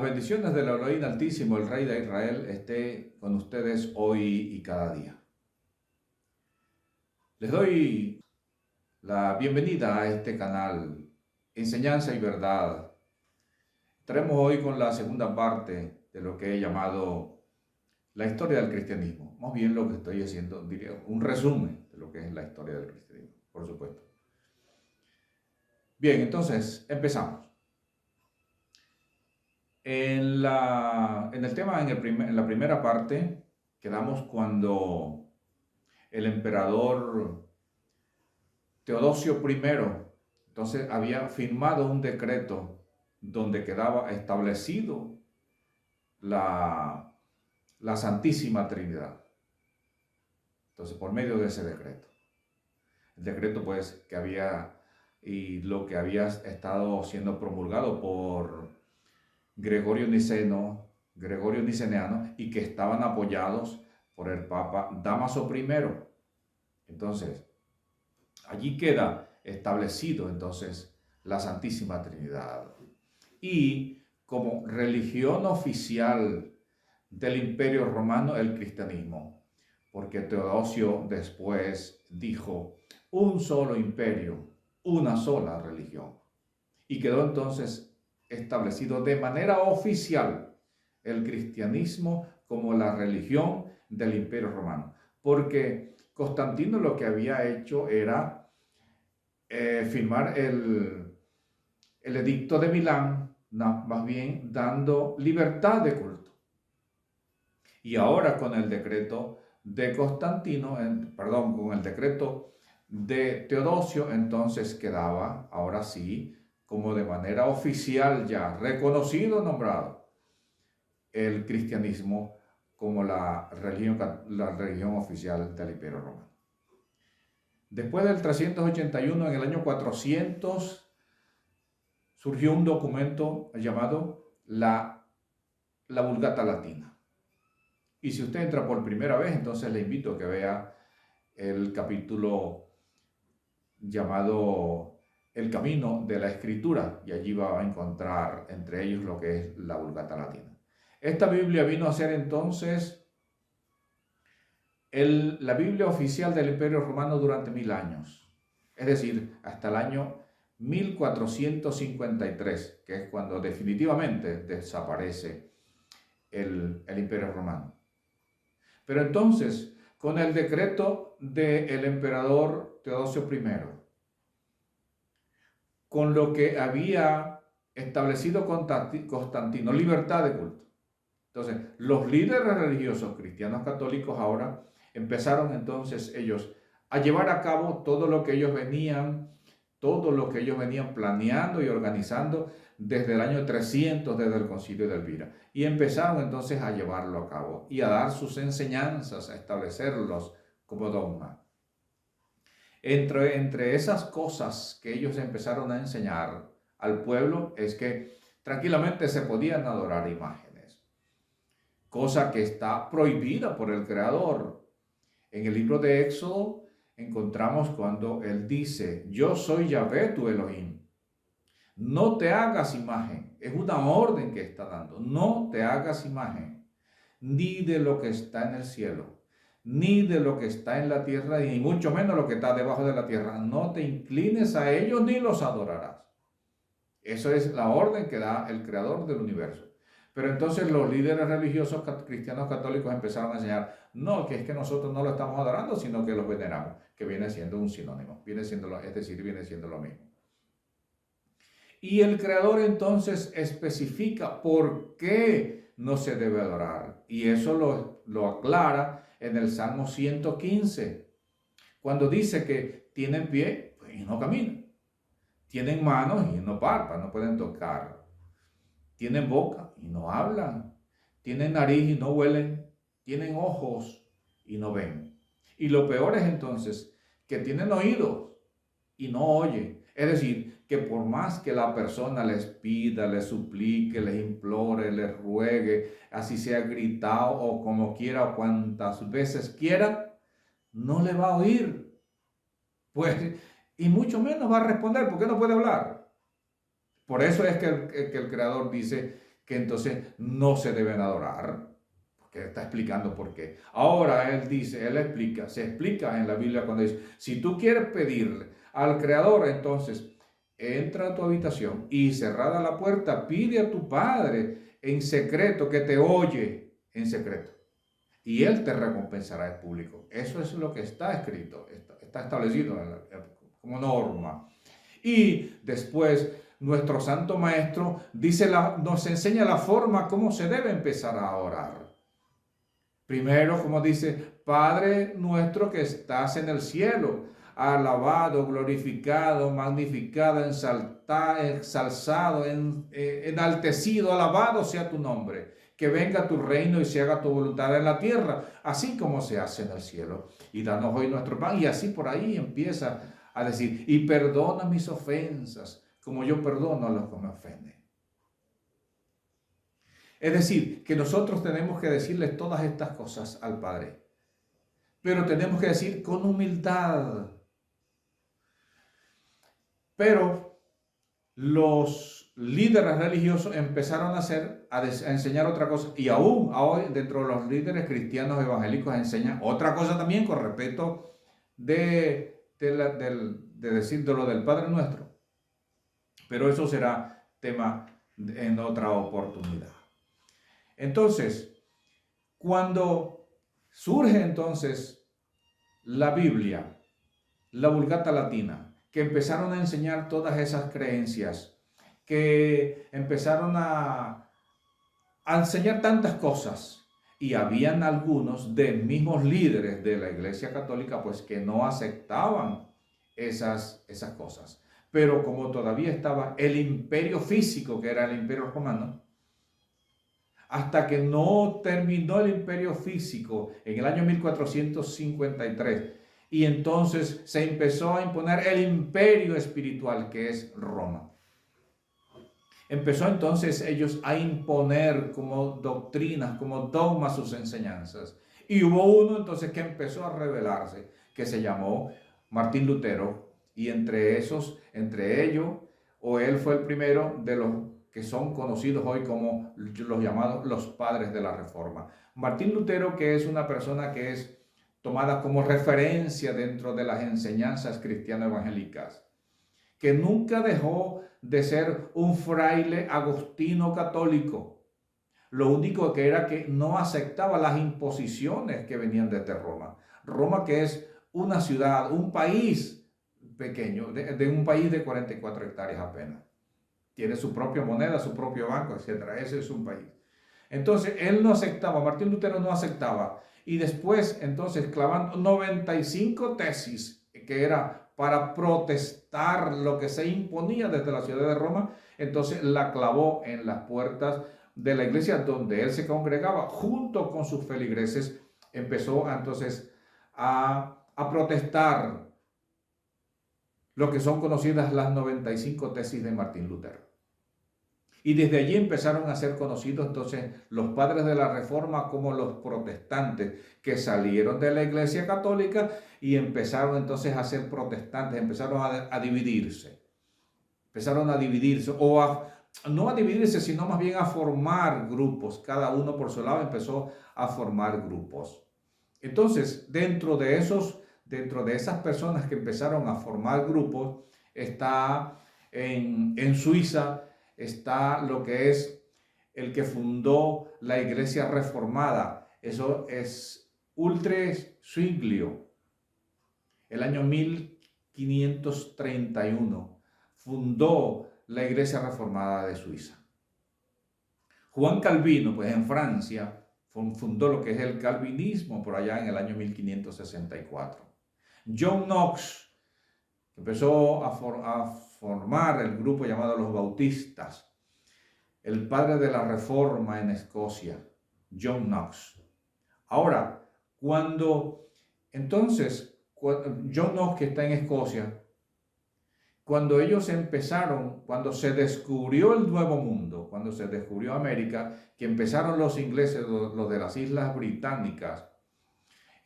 bendiciones del Elohim Altísimo, el Rey de Israel, esté con ustedes hoy y cada día. Les doy la bienvenida a este canal, Enseñanza y Verdad. Estaremos hoy con la segunda parte de lo que he llamado la historia del cristianismo. Más bien lo que estoy haciendo, diría, un resumen de lo que es la historia del cristianismo, por supuesto. Bien, entonces, empezamos. En la primera parte quedamos cuando el emperador Teodosio I entonces había firmado un decreto donde quedaba establecido la Santísima Trinidad. Entonces, por medio de ese decreto. El decreto pues que había y lo que había estado siendo promulgado por Gregorio Niceniano, y que estaban apoyados por el Papa Dámaso I. Entonces, allí queda establecido entonces la Santísima Trinidad. Y como religión oficial del Imperio Romano, el cristianismo, porque Teodosio después dijo, un solo imperio, una sola religión. Y quedó entonces establecido de manera oficial el cristianismo como la religión del Imperio Romano. Porque Constantino lo que había hecho era firmar el edicto de Milán, más bien dando libertad de culto. Y ahora con el decreto de Constantino, con el decreto de Teodosio, entonces quedaba, ahora sí, como de manera oficial ya reconocido, nombrado, el cristianismo como la religión oficial del Imperio Romano. Después del 381, en el año 400, surgió un documento llamado la Vulgata Latina. Y si usted entra por primera vez, entonces le invito a que vea el capítulo llamado El Camino de la Escritura, y allí va a encontrar entre ellos lo que es la Vulgata Latina. Esta Biblia vino a ser entonces la Biblia oficial del Imperio Romano durante 1000 años, es decir, hasta el año 1453, que es cuando definitivamente desaparece el Imperio Romano. Pero entonces, con el decreto del emperador Teodosio I, con lo que había establecido Constantino, libertad de culto. Entonces, los líderes religiosos cristianos católicos ahora empezaron entonces ellos a llevar a cabo todo lo que ellos venían planeando y organizando desde el año 300, desde el Concilio de Elvira. Y empezaron entonces a llevarlo a cabo y a dar sus enseñanzas, a establecerlos como dogma. Entre esas cosas que ellos empezaron a enseñar al pueblo es que tranquilamente se podían adorar imágenes, cosa que está prohibida por el Creador. En el libro de Éxodo encontramos cuando Él dice, yo soy Yahvé tu Elohim. No te hagas imagen. Es una orden que está dando. No te hagas imagen, ni de lo que está en el cielo, ni de lo que está en la tierra, ni mucho menos lo que está debajo de la tierra. No te inclines a ellos ni los adorarás. Eso es la orden que da el Creador del universo. Pero entonces los líderes religiosos cristianos católicos empezaron a enseñar, no, que es que nosotros no lo estamos adorando, sino que los veneramos, que viene siendo un sinónimo, viene siendo lo mismo. Y el Creador entonces especifica por qué no se debe adorar. Y eso lo aclara en el Salmo 115, cuando dice que tienen pie y no caminan, tienen manos y no palpan, no pueden tocar, tienen boca y no hablan, tienen nariz y no huelen, tienen ojos y no ven. Y lo peor es entonces que tienen oídos y no oyen. Es decir, que por más que la persona les pida, les suplique, les implore, les ruegue, así sea gritado o como quiera o cuantas veces quiera, no le va a oír. Pues, y mucho menos va a responder porque no puede hablar. Por eso es que el Creador dice que entonces no se deben adorar, porque está explicando por qué. Ahora él dice, él explica, se explica en la Biblia cuando dice, si tú quieres pedirle al Creador, entonces entra a tu habitación y cerrada la puerta, pide a tu Padre en secreto, que te oye en secreto, y Él te recompensará en público. Eso es lo que está escrito, está establecido como norma. Y después nuestro Santo Maestro nos enseña la forma como se debe empezar a orar. Primero, como dice, Padre nuestro que estás en el cielo, alabado, glorificado, magnificado, ensalzado, enaltecido, alabado sea tu nombre. Que venga tu reino y se haga tu voluntad en la tierra, así como se hace en el cielo. Y danos hoy nuestro pan. Y así por ahí empieza a decir, y perdona mis ofensas, como yo perdono a los que me ofenden. Es decir, que nosotros tenemos que decirle todas estas cosas al Padre, pero tenemos que decir con humildad. Pero los líderes religiosos empezaron a enseñar otra cosa, y aún hoy dentro de los líderes cristianos evangélicos enseñan otra cosa también con respecto de decir de lo del Padre Nuestro. Pero eso será tema en otra oportunidad. Entonces, cuando surge entonces la Biblia, la Vulgata Latina, que empezaron a enseñar todas esas creencias, que empezaron a enseñar tantas cosas, y habían algunos de mismos líderes de la Iglesia Católica pues que no aceptaban esas cosas. Pero como todavía estaba el imperio físico, que era el imperio romano, hasta que no terminó el imperio físico en el año 1453, y entonces se empezó a imponer el imperio espiritual, que es Roma. Empezó entonces ellos a imponer como doctrinas, como dogmas sus enseñanzas. Y hubo uno entonces que empezó a rebelarse, que se llamó Martín Lutero, y entre ellos, o él fue el primero de los que son conocidos hoy como los llamados los padres de la Reforma. Martín Lutero, que es una persona que es tomada como referencia dentro de las enseñanzas cristianas evangélicas, que nunca dejó de ser un fraile agostino católico. Lo único que era que no aceptaba las imposiciones que venían desde Roma. Roma, que es una ciudad, un país pequeño, de un país de 44 hectáreas apenas. Tiene su propia moneda, su propio banco, etc. Ese es un país. Entonces, él no aceptaba, Martín Lutero no aceptaba. Y después, entonces, clavando 95 tesis, que era para protestar lo que se imponía desde la ciudad de Roma, entonces la clavó en las puertas de la iglesia donde él se congregaba junto con sus feligreses. Empezó entonces a protestar lo que son conocidas las 95 tesis de Martín Lutero. Y desde allí empezaron a ser conocidos entonces los padres de la Reforma como los protestantes, que salieron de la Iglesia Católica y empezaron entonces a ser protestantes, empezaron a dividirse. Empezaron a dividirse, no a dividirse, sino más bien a formar grupos. Cada uno por su lado empezó a formar grupos. Entonces, dentro de esas personas que empezaron a formar grupos, está en Suiza, está lo que es el que fundó la Iglesia Reformada. Eso es Ultre Zwinglio. El año 1531 fundó la Iglesia Reformada de Suiza. Juan Calvino, pues en Francia, fundó lo que es el calvinismo por allá en el año 1564. John Knox empezó a formar el grupo llamado los Bautistas. El padre de la Reforma en Escocia, John Knox. Ahora, John Knox, que está en Escocia, cuando ellos empezaron, cuando se descubrió el Nuevo Mundo, cuando se descubrió América, que empezaron los ingleses, los de las Islas Británicas,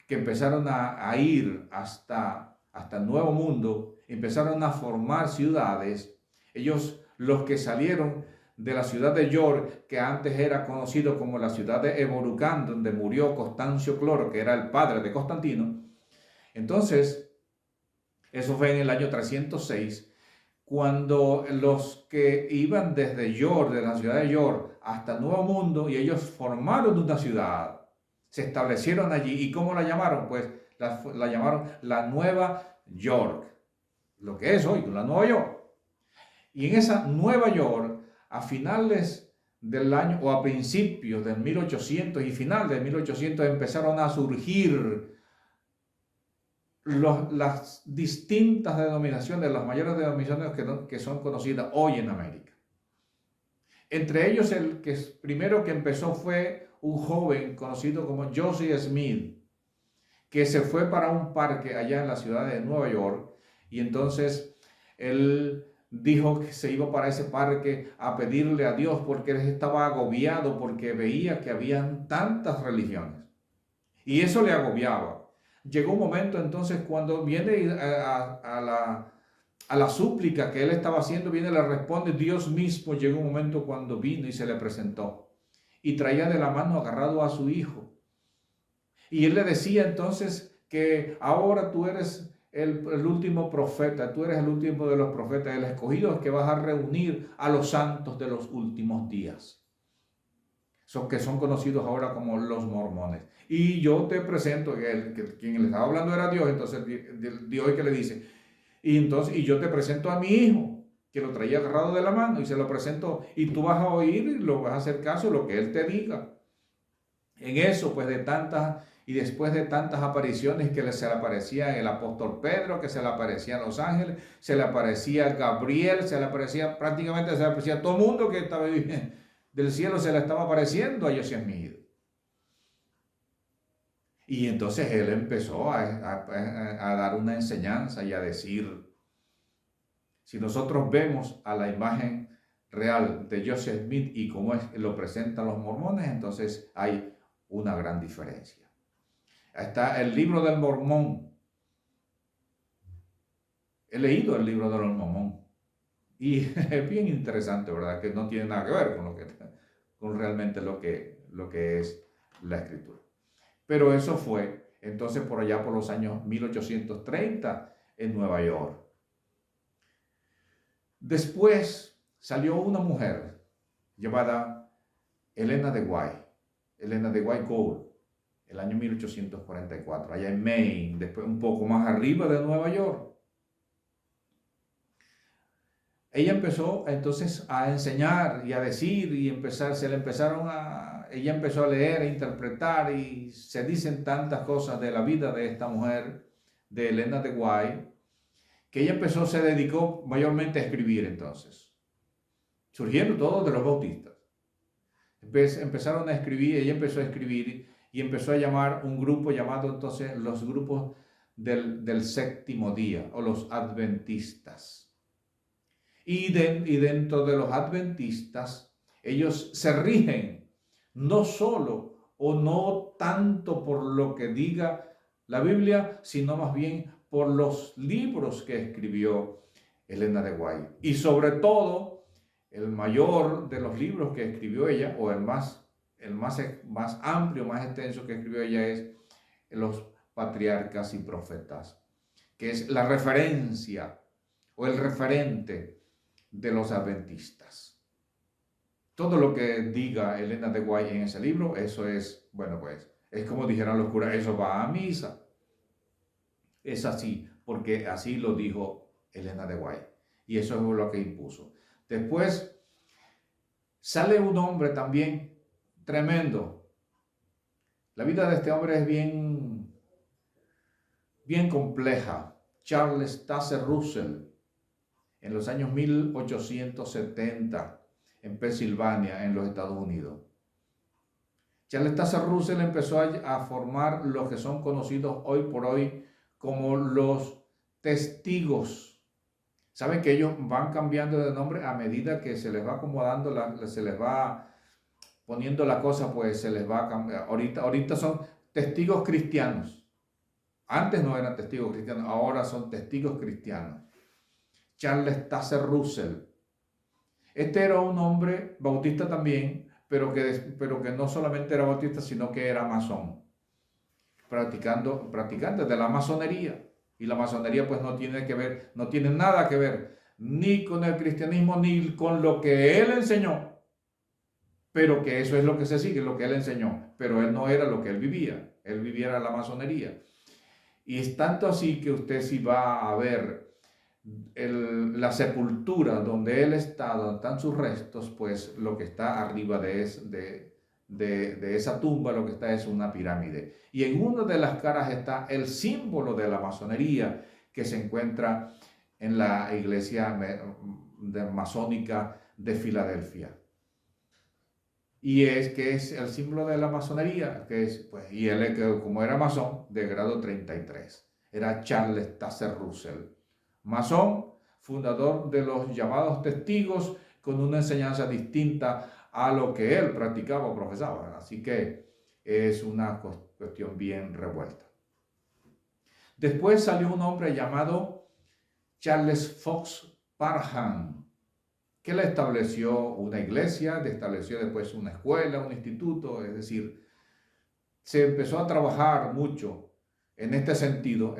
que empezaron a ir hasta el Nuevo Mundo, empezaron a formar ciudades. Ellos, los que salieron de la ciudad de York, que antes era conocido como la ciudad de Eborukán, donde murió Constancio Cloro, que era el padre de Constantino. Entonces, eso fue en el año 306, cuando los que iban desde York, de la ciudad de York, hasta el Nuevo Mundo, y ellos formaron una ciudad, se establecieron allí. ¿Y cómo la llamaron? Pues la llamaron la Nueva York, lo que es hoy la Nueva York. Y en esa Nueva York, a finales del año o a principios del 1800 y final de 1800 empezaron a surgir las distintas denominaciones, las mayores denominaciones que son conocidas hoy en América. Entre ellos, el que primero que empezó fue un joven conocido como Joseph Smith, que se fue para un parque allá en la ciudad de Nueva York, y entonces él dijo que se iba para ese parque a pedirle a Dios porque él estaba agobiado porque veía que habían tantas religiones y eso le agobiaba. Llegó un momento entonces cuando viene a la súplica que él estaba haciendo, viene y le responde Dios mismo. Llegó un momento cuando vino y se le presentó y traía de la mano agarrado a su hijo. Y él le decía entonces que ahora tú eres el último profeta, tú eres el último de los profetas, el escogido es que vas a reunir a los santos de los últimos días, que son conocidos ahora como los mormones. Y yo te presento, quien le estaba hablando era Dios, entonces Dios que le dice, y yo te presento a mi hijo, que lo traía agarrado de la mano, y se lo presento, y tú vas a oír y lo vas a hacer caso lo que él te diga. En eso, pues después de tantas apariciones que se le aparecía el apóstol Pedro, que se le aparecían los ángeles, se le aparecía Gabriel, prácticamente se le aparecía todo el mundo que estaba viviendo del cielo, se le estaba apareciendo a Joseph Smith. Y entonces él empezó a dar una enseñanza y a decir, si nosotros vemos a la imagen real de Joseph Smith y cómo lo presentan los mormones, entonces hay una gran diferencia. Está el libro del Mormón. He leído el libro del Mormón y es bien interesante, ¿verdad? Que no tiene nada que ver con realmente lo que es la escritura. Pero eso fue entonces por allá por los años 1830 en Nueva York. Después salió una mujer llamada Helena de White Gould, el año 1844, allá en Maine, después un poco más arriba de Nueva York. Ella empezó entonces a enseñar y a decir ella empezó a leer, a interpretar y se dicen tantas cosas de la vida de esta mujer, de Helena de White, que ella se dedicó mayormente a escribir entonces, surgiendo todos de los bautistas. Empezaron a escribir, ella empezó a escribir y empezó a llamar un grupo llamado entonces los grupos del séptimo día o los adventistas. Y dentro de los adventistas, ellos se rigen no solo o no tanto por lo que diga la Biblia, sino más bien por los libros que escribió Helena de White. Y sobre todo, el mayor de los libros que escribió ella, o el más amplio, más extenso que escribió ella, es Los Patriarcas y Profetas, que es la referencia o el referente de los adventistas. Todo lo que diga Helena de White en ese libro, eso es, bueno, pues, es como dijeron los curas, eso va a misa. Es así, porque así lo dijo Helena de White. Y eso es lo que impuso. Después sale un hombre también tremendo. La vida de este hombre es bien compleja. Charles Taze Russell, en los años 1870, en Pensilvania, en los Estados Unidos. Charles Taze Russell empezó a formar los que son conocidos hoy por hoy como los testigos. Saben que ellos van cambiando de nombre a medida que se les va acomodando, se les va poniendo la cosa, pues se les va a cambiar. Ahorita son testigos cristianos. Antes no eran testigos cristianos, ahora son testigos cristianos. Charles Taze Russell. Este era un hombre bautista también, pero que no solamente era bautista, sino que era masón, practicante de la masonería. Y la masonería pues no tiene que ver, no tiene nada que ver ni con el cristianismo ni con lo que él enseñó, pero que eso es lo que se sigue, lo que él enseñó, pero él no era lo que él vivía la masonería. Y es tanto así que usted si va a ver la sepultura donde él está, donde están sus restos, pues lo que está arriba de esa tumba, lo que está es una pirámide. Y en una de las caras está el símbolo de la masonería que se encuentra en la iglesia masónica de Filadelfia. Y es que es el símbolo de la masonería, que es, pues, y él, como era masón, de grado 33, era Charles Taze Russell, masón, fundador de los llamados testigos, con una enseñanza distinta a lo que él practicaba o profesaba. Así que es una cuestión bien revuelta. Después salió un hombre llamado Charles Fox Parham, que le estableció una iglesia, le estableció después una escuela, un instituto, es decir, se empezó a trabajar mucho en este sentido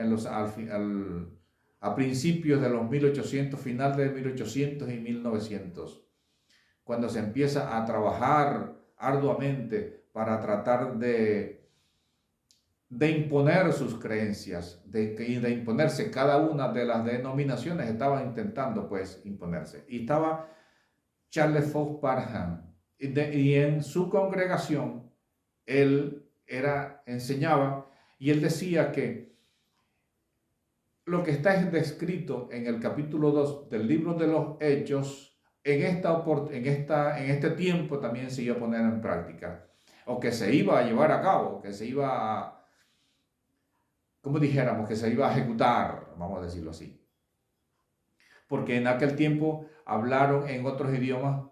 a principios de los 1800, final de 1800 y 1900, cuando se empieza a trabajar arduamente para tratar de imponer sus creencias, de imponerse. Cada una de las denominaciones estaba intentando pues imponerse. Y estaba Charles Fox Parham, y en su congregación él enseñaba, y él decía que lo que está descrito en el capítulo 2 del libro de los Hechos, en este tiempo también se iba a poner en práctica, o que se iba a llevar a cabo, que se iba a, como dijéramos, que se iba a ejecutar, vamos a decirlo así. Porque en aquel tiempo hablaron en otros idiomas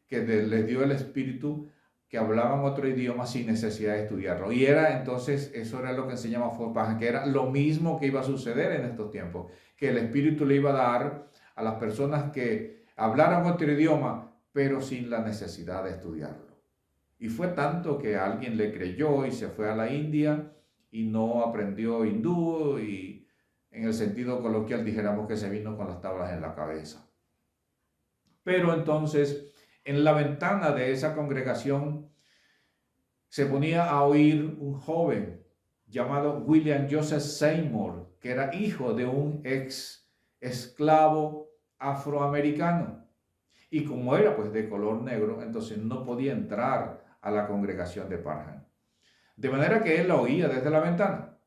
que les dio el Espíritu, que hablaban otro idioma sin necesidad de estudiarlo. Y eso era lo que enseñaba Forpajan, que era lo mismo que iba a suceder en estos tiempos, que el Espíritu le iba a dar a las personas que hablaran otro idioma, pero sin la necesidad de estudiarlo. Y fue tanto que alguien le creyó y se fue a la India y no aprendió hindú, y en el sentido coloquial dijéramos que se vino con las tablas en la cabeza. Pero entonces, en la ventana de esa congregación se ponía a oír un joven llamado William Joseph Seymour, que era hijo de un ex esclavo afroamericano. Y como era pues de color negro, entonces no podía entrar a la congregación de Parham. De manera que él la oía desde la ventana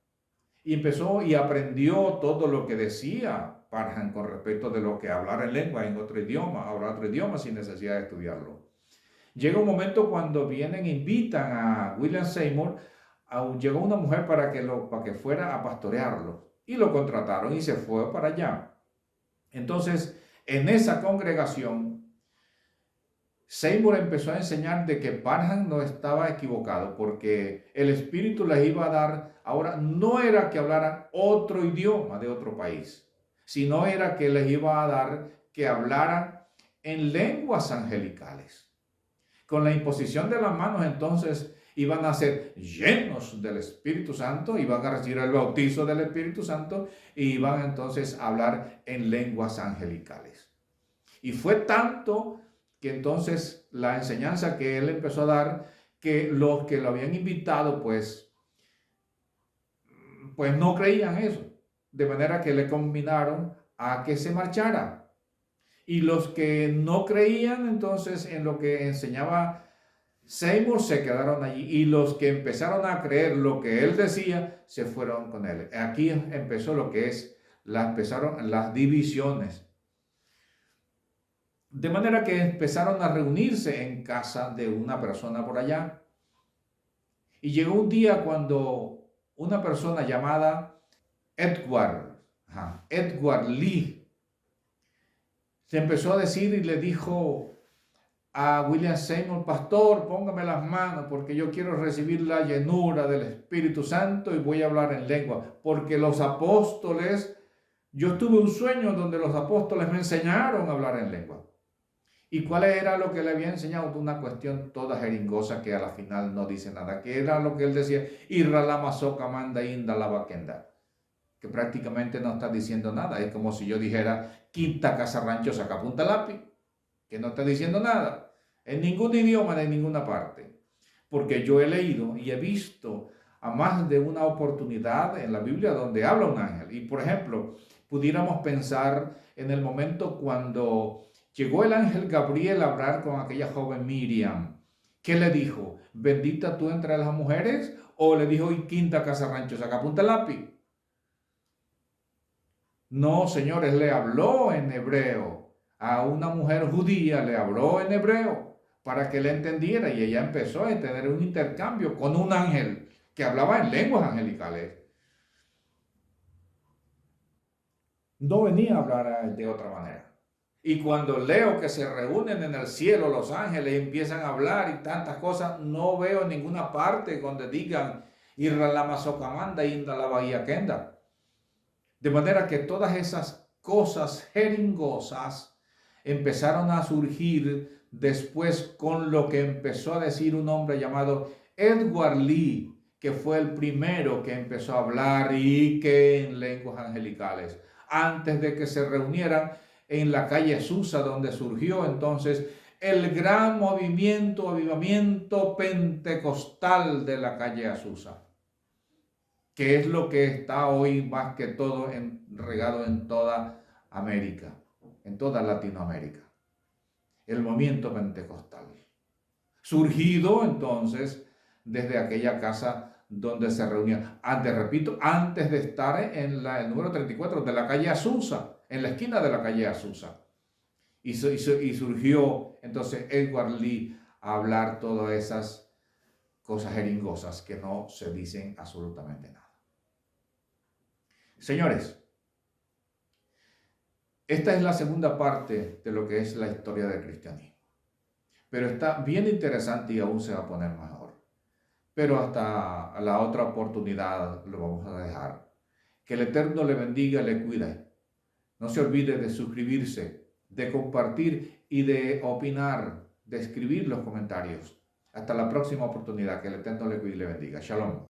y empezó y aprendió todo lo que decía Parham con respecto de lo que hablar en lengua, en otro idioma, hablar otro idioma sin necesidad de estudiarlo. Llega un momento cuando invitan a William Seymour, llegó una mujer para que fuera a pastorearlo, y lo contrataron y se fue para allá. Entonces, en esa congregación, Seymour empezó a enseñar de que Parham no estaba equivocado, porque el Espíritu les iba a dar, ahora no era que hablaran otro idioma de otro país, sino era que les iba a dar que hablaran en lenguas angelicales. Con la imposición de las manos, entonces, iban a ser llenos del Espíritu Santo, iban a recibir el bautizo del Espíritu Santo, y iban entonces a hablar en lenguas angelicales. Y fue tanto que entonces la enseñanza que él empezó a dar, que los que lo habían invitado, pues no creían eso. De manera que le combinaron a que se marchara. Y los que no creían entonces en lo que enseñaba Seymour se quedaron allí. Y los que empezaron a creer lo que él decía, se fueron con él. Aquí empezó empezaron las divisiones. De manera que empezaron a reunirse en casa de una persona por allá. Y llegó un día cuando una persona llamada Edward Lee se empezó a decir y le dijo a William Seymour: pastor, póngame las manos porque yo quiero recibir la llenura del Espíritu Santo y voy a hablar en lengua. Porque los apóstoles, yo tuve un sueño donde los apóstoles me enseñaron a hablar en lengua. ¿Y cuál era lo que le había enseñado? Una cuestión toda jeringosa que a la final no dice nada, que era lo que él decía, Irra la mazoca manda inda la vaquenda, que prácticamente no está diciendo nada. Es como si yo dijera, quinta casa rancho saca punta lápiz, que no está diciendo nada, en ningún idioma de ninguna parte. Porque yo he leído y he visto a más de una oportunidad en la Biblia donde habla un ángel. Y por ejemplo, pudiéramos pensar en el momento cuando llegó el ángel Gabriel a hablar con aquella joven Miriam. ¿Qué le dijo? ¿Bendita tú entre las mujeres? ¿O le dijo, y quinta casa rancho saca punta lápiz? No, señores, le habló en hebreo. A una mujer judía le habló en hebreo para que le entendiera y ella empezó a tener un intercambio con un ángel que hablaba en lenguas angelicales. No venía a hablar de otra manera. Y cuando leo que se reúnen en el cielo los ángeles y empiezan a hablar y tantas cosas, no veo ninguna parte donde digan Irra la mazocamanda inda la bahía kenda. De manera que todas esas cosas jeringosas empezaron a surgir después con lo que empezó a decir un hombre llamado Edward Lee, que fue el primero que empezó a hablar y que en lenguas angelicales, antes de que se reunieran en la calle Susa, donde surgió entonces el gran movimiento, avivamiento pentecostal de la calle Azusa, que es lo que está hoy más que todo regado en toda América, en toda Latinoamérica. El movimiento pentecostal. Surgido entonces desde aquella casa donde se reunía. Antes, repito, antes de estar en el número 34 de la calle Azusa, en la esquina de la calle Azusa. Y surgió entonces Edward Lee a hablar todas esas cosas jeringosas que no se dicen absolutamente nada. Señores, esta es la segunda parte de lo que es la historia del cristianismo. Pero está bien interesante y aún se va a poner mejor. Pero hasta la otra oportunidad lo vamos a dejar. Que el Eterno le bendiga y le cuide. No se olvide de suscribirse, de compartir y de opinar, de escribir los comentarios. Hasta la próxima oportunidad. Que el Eterno le cuide y le bendiga. Shalom.